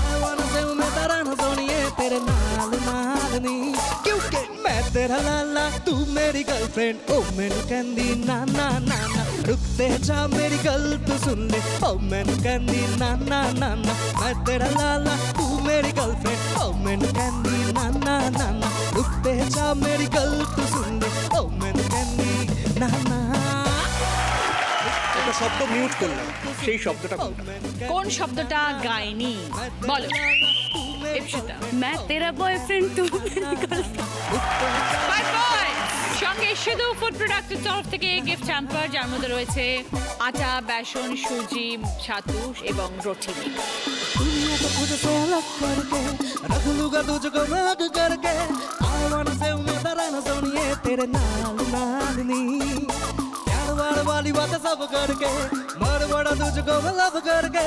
I wanna say मैं तेरा न सोनिए तेरे नाल नालनी, क्योंकि मैं तेरा लाला तू मेरी गर्लफ्रेंड। ओ मैनू कहंदी ना ना ना ना, रुकते जा मेरी गल तू सुन ले। ओ मैनू कहंदी ना ना ना ना, मैं तेरा लाला तू मेरी गर्लफ्रेंड। ओ मैनू कहंदी ना ना ना ना, रुकते जा मेरी गल तू सुन ले। ओ मैनू कहंदी ना ना। একটা শব্দ মিউট করলাম, সেই শব্দটা কোনটা? কোন শব্দটা গায়নি বলো ইপসিতা। मैं तेरा बॉयफ्रेंड तू मेरी गर्लफ्रेंड। 5 পয়েন্টস। সঙ্গে সিধু ফুড প্রোডাক্টের তরফ থেকে গিফট হ্যাম্পার, যার মধ্যে রয়েছে আটা, বেসন, সুজি, ছাতু এবং রুটি মেকার। दुनिया को खुद से अलग करके रख लूंगा तुझको मैं हक करके। I wanna say मैं तेरा न सोनिए तेरे नाल नालनी, प्यार वार वाली बात सब करके मर बड़ा तुझको मैं लव करके।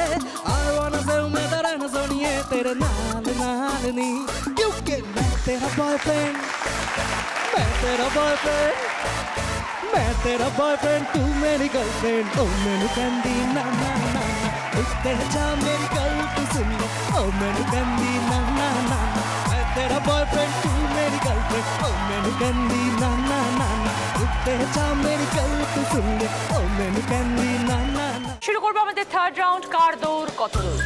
I wanna say मैं तेरा न सोनिए तेरे नाल नालनी, क्योंकि मैं तेरा बॉयफ्रेंड, मैं तेरा बॉयफ्रेंड, मैं तेरा बॉयफ्रेंड तू मेरी गर्लफ्रेंड। ओ मैनू कहंदी ना ना ना ना, उत्ते जा मेरी गल तू सुन ले। ओ मैनू कहंदी ना ना ना ना, मैं तेरा बॉयफ्रेंड तू मेरी गर्लफ्रेंड। ओ मैनू कहंदी ना ना ना ना, उत्ते जा मेरी गल तू सुन ले। ओ मैनू कहंदी ना ना ना। শুরু করবো আমাদের থার্ড রাউন্ড, কার দৌড় কত দূর।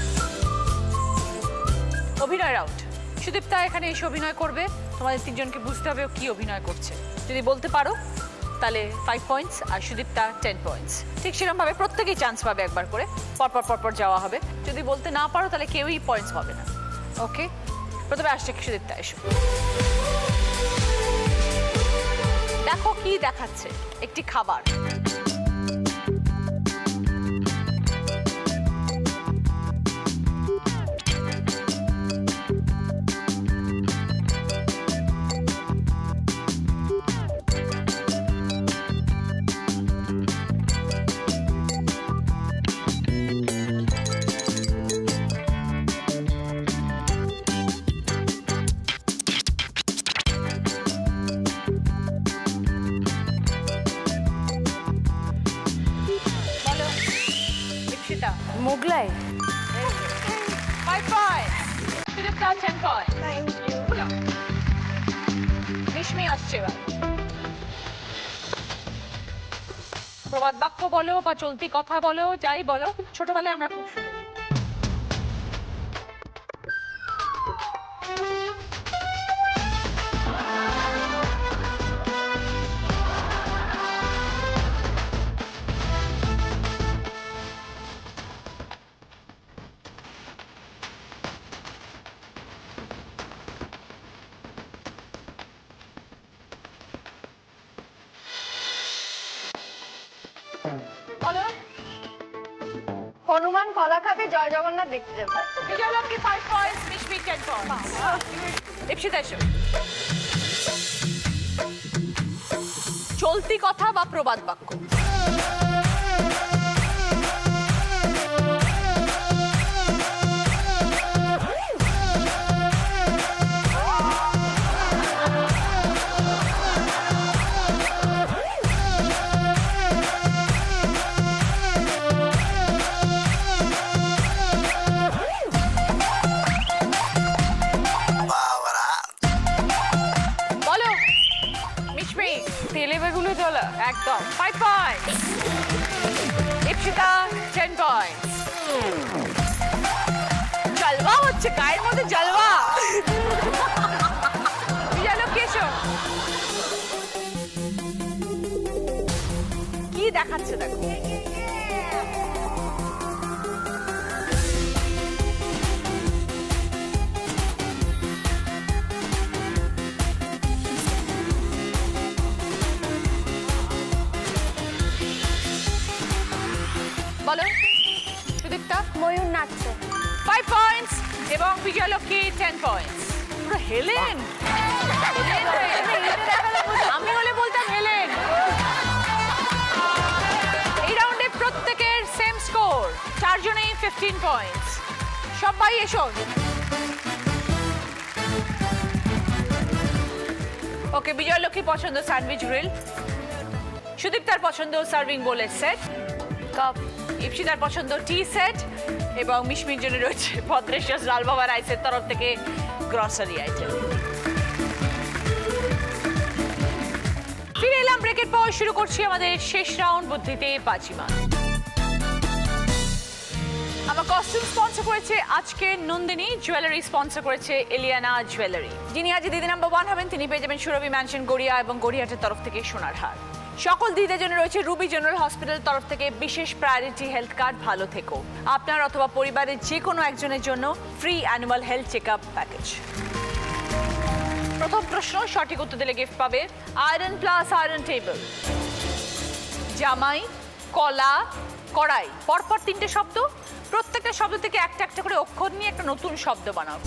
অভিনয় রাউন্ড। সুদীপ্তা এখানে এসে অভিনয় করবে, তোমাদের তিনজনকে বুঝতে হবে ও কি অভিনয় করছে। যদি বলতে পারো তাহলে 5 পয়েন্টস, আর সুদীপ্তা 10 পয়েন্টস। ঠিক সেরকমভাবে প্রত্যেকেই চান্স পাবে, একবার করে পরপর যাওয়া হবে। যদি বলতে না পারো তাহলে কেউই পয়েন্টস পাবে না। ওকে, প্রথমে আসছে সুদীপ্তা, এসো। দেখো কি দেখাচ্ছে, একটি খাবার। বলো দীপশিতা। মোগলাই। 5 points, Sudipta 10 points. রেশমি আসছে এবার। প্রবাদ বাক্য বলো বা চলতি কথা বলো, যাই বলো, ছোটবেলায় আমরা খুব শুনি। বলো। হনুমান কলা খাবে, জয় জগন্নাথ দেখতে যাবে। Bijoylakshmi 5 points, Mishmi 10 points. দীপশিতা এসো। চলতি কথা বা প্রবাদ বাক্য। বলো মিশমি। তেলে বেগুনে চলা। একদম 5 পয়েন্টস। দীপশিতা 10 পয়েন্টস। জলওয়া হচ্ছে, গায়ের মধ্যে জলওয়া। বিজয়লক্ষ্মী এসো। কি দেখাচ্ছে দেখো। বলো সুদীপ্তা। ময়ূর নাচছে। 5 পয়েন্টস এবং বিজয়লক্ষ্মী 10 পয়েন্টস। পুরো হেলেন। আমি হলে বলতাম হেলেন। এই রাউন্ডে প্রত্যেকের সেম স্কোর, 4 জনেই 15 পয়েন্টস। সবাই এসো। ওকে, বিজয়লক্ষ্মী পছন্দ স্যান্ডউইচ গ্রিল, সুদীপ্তার পছন্দ সার্ভিং বোলের সেট, কাপ, ইপসিতার পছন্দ টি সেট, এবং মিশমির জন্য রয়েছে ভদ্রেশ্বর লালবাবা রাইসের তরফ থেকে গ্রসারি আইটেম। ফিরে এলাম ব্রেকের পর, শুরু করছি আমাদের শেষ রাউন্ড, বুদ্ধিতে বাজিমাত। আমার কস্টিউম স্পন্সর করেছে আজকে নন্দিনী, জুয়েলারি স্পন্সর করেছে এলিয়ানা জুয়েলারি। যিনি আজ দিদি নাম্বার 1 হবেন তিনি পেয়ে যাবেন সুরভি ম্যানশন গড়িয়া এবং গড়িয়াহাটের তরফ থেকে সোনার হার। সকল দিদিদের জন্য রয়েছে রুবি জেনারেল হসপিটাল তরফ থেকে বিশেষ প্রায়োরিটি হেলথ কার্ড। ভালো থেকো। আপনার অথবা পরিবারের যে কোনো একজনের জন্য free annual health check up package. প্রথম প্রশ্ন, সঠিক উত্তর দিলে গিফট পাবে আয়রন প্লাস আয়রন টেবিল। জামাই, কলা, কড়াই, পরপর 3টে শব্দ, প্রত্যেকটা শব্দ থেকে একটা একটা করে অক্ষর নিয়ে একটা নতুন শব্দ বানাও।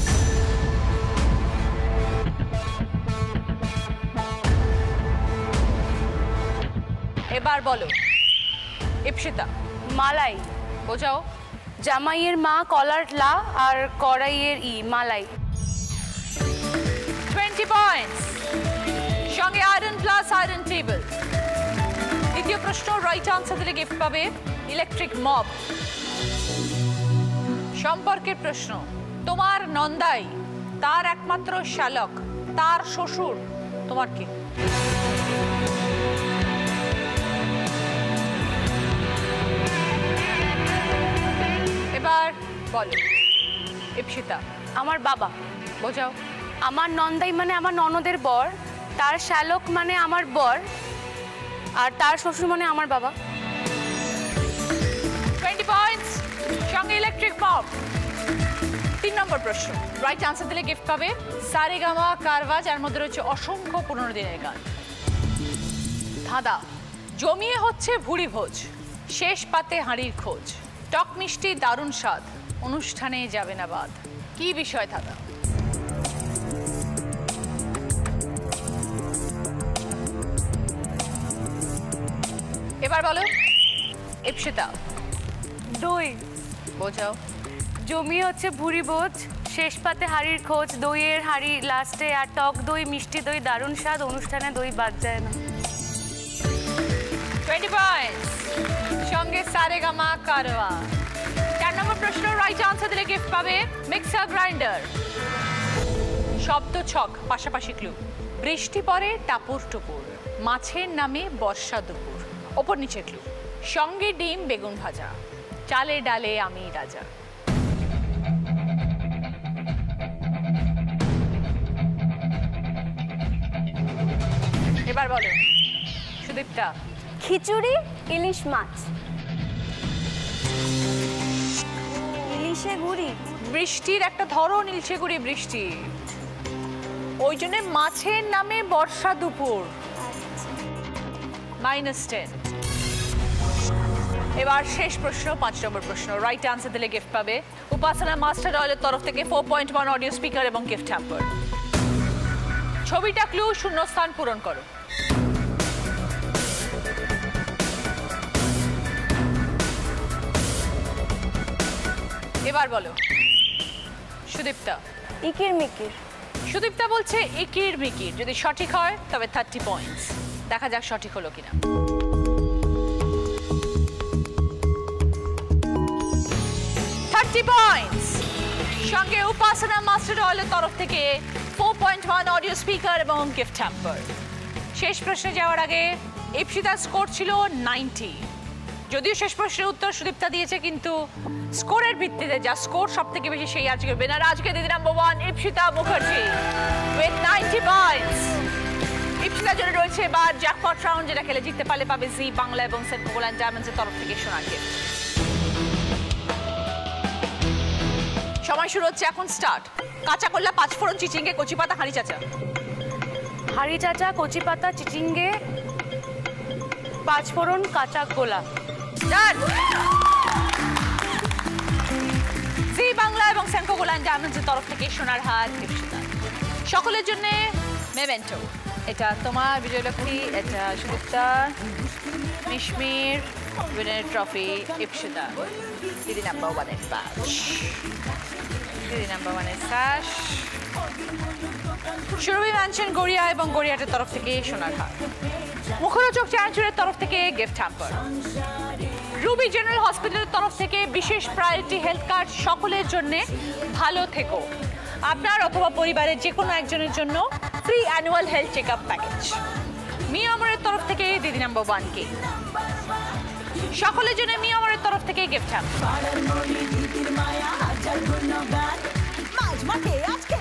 এবার বলো ইপসিতা। মালাই। বোঝাও। জামাইয়ের মা, কলার লা, আর কড়াইয়ের ই, মালাই। 20 পয়েন্টস, সঙ্গে আয়রন প্লাস আয়রন টেবিল। দ্বিতীয় প্রশ্ন, রাইট আনসার দিলে গিফট পাবে ইলেকট্রিক মপ। সম্পর্কের প্রশ্ন, তোমার নন্দাই, তার একমাত্র শ্যালক, তার শ্বশুর তোমার কি? এবার বলো ইপসিতা। আমার বাবা। বোঝাও। আমার নন্দাই মানে আমার ননদের বর, তার শ্যালক মানে আমার বর, আর তার শ্বশুর মানে আমার বাবা। 20 পয়েন্টস, সঙ্গে ইলেকট্রিক পপ। 3 নম্বর প্রশ্ন, রাইট আনসার দিলে গিফট পাবে সারেগামা কারভা, যার মধ্যে রয়েছে অসংখ্য 15 দিনের গান। ধাঁধা, জমিয়ে হচ্ছে ভুড়ি ভোজ, শেষ পাতে হাঁড়ির খোঁজ, টক মিষ্টি দারুণ স্বাদ, অনুষ্ঠানে যাবে না বাদ। কি বিষয় ধাঁধা? এবার বলো ইপসিতা। দই। বোঝাও। জমি হচ্ছে ভুড়ি ভোজ, শেষ পাতে হাড়ির খোঁজ, দইয়ের হাড়ি লাস্টে, আর টক দই মিষ্টি দই দারুণ স্বাদ, অনুষ্ঠানে দই বাদ যায় না। 20 পয়েন্টস, সঙ্গে সারেগামা কারভা। 4 নম্বর প্রশ্ন, রাইট আনসার দিলে গিফট পাবে মিক্সার গ্রাইন্ডার। শব্দ ছক, পাশাপাশি ক্লু। বৃষ্টি পড়ে টাপুর টুপুর, মাছের নামে বর্ষা দুপুর, ওপর নিচে ক্লু। সঙ্গে ডিম বেগুন ভাজা, চালে ডালে আমি রাজা। এবার বলো সুদীপ্তা। খিচুড়ি ইলিশ মাছ। ইলিশে গুড়ি। বৃষ্টির একটা ধরন ইলশে গুড়ি বৃষ্টি, ওই জন্য মাছের নামে বর্ষা দুপুর। -10। এবার শেষ প্রশ্ন, 5 নম্বর প্রশ্ন, রাইট আনসার দিলে গিফট পাবে উপাসনা মাস্টার অয়েলের তরফ থেকে 4.1 অডিও স্পিকার এবং গিফট হ্যাম্পার। ছবিটা ক্লু, শূন্যস্থান পূরণ করো। এবার বলো সুদীপ্তা। ইকির মিকির। সুদীপ্তা বলছে ইকির মিকির, যদি সঠিক হয় তবে 30 পয়েন্টস। দেখা যাক সঠিক হলো কিনা। পয়েন্টস, সঙ্গে উপাসনা মাস্টার অয়েলের তরফ থেকে 4.1 অডিও স্পিকার এবং গিফট হ্যাম্পার। শেষ প্রশ্নে যাওয়ার আগে ইপসিতার স্কোর ছিল 90। যদিও শেষ প্রশ্নের উত্তর সুদীপ্তা দিয়েছে, কিন্তু স্কোরের ভিত্তিতে যা স্কোর সব থেকে বেশি সেই আজকে বেনার। আজকে দিদি number 1 Ipsita Mukherjee with 90 points. ইপসিতার জন্য রয়েছে এবার জ্যাকপট রাউন্ড, যেটা খেলে জিততে পারলে পাবে জি বাংলা এবং সেন্ট পোল্যান্ড ডায়মন্ডসের তরফ থেকে সোনার গিফট। সময় শুরু হচ্ছে এখন, স্টার্ট। কাঁচা কল্লা, পাঁচফোড়ন, চিচিঙ্গে, কচি পাতা, হাঁড়ি চাচা। হাড়ি চাচা, কচি পাতা, চিচিঙ্গে, পাঁচফোড়ন, কাঁচা গোলা। ডান। জি বাংলা এবং সেন্ট পোল্যান্ড ডায়মন্ডসের তরফ থেকে সোনার হার ইপসিতা। সকলের জন্য মেমেন্টো, এটা তোমার বিজয়লক্ষ্মী, এটা সুদীপ্তা, মিশমির, উইনার ট্রফি ইপসিতা। দিদি নাম্বার 1-এর ব্যাচ, দিদি নাম্বার 1-এর স্যাশ, সুরভি ম্যানশন গড়িয়া এবং গড়িয়াটের তরফ থেকে সোনার হার। মুখরোচক চানাচুরের তরফ থেকে গিফট হ্যাম্পার। রুবি জেনারেল হসপিটালের তরফ থেকে বিশেষ প্রায়োরিটি হেলথ কার্ড, সকলের জন্য ভালো থেকো। আপনার অথবা পরিবারের যে কোনো একজনের জন্য free annual health check up package. মিয়ামরের তরফ থেকে দিদি নাম্বার 1-কে। সকলের জন্য মিয়ামরের তরফ থেকে গিফট হ্যাম্পার।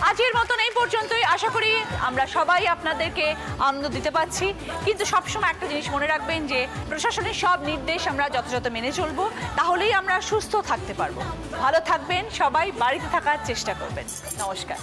আজকের মতন এই পর্যন্তই। আশা করি আমরা সবাই আপনাদেরকে আনন্দ দিতে পারছি, কিন্তু সবসময় একটা জিনিস মনে রাখবেন যে প্রশাসনের সব নির্দেশ আমরা যথাযথ মেনে চলবো, তাহলেই আমরা সুস্থ থাকতে পারবো। ভালো থাকবেন সবাই, বাড়িতে থাকার চেষ্টা করবেন। নমস্কার।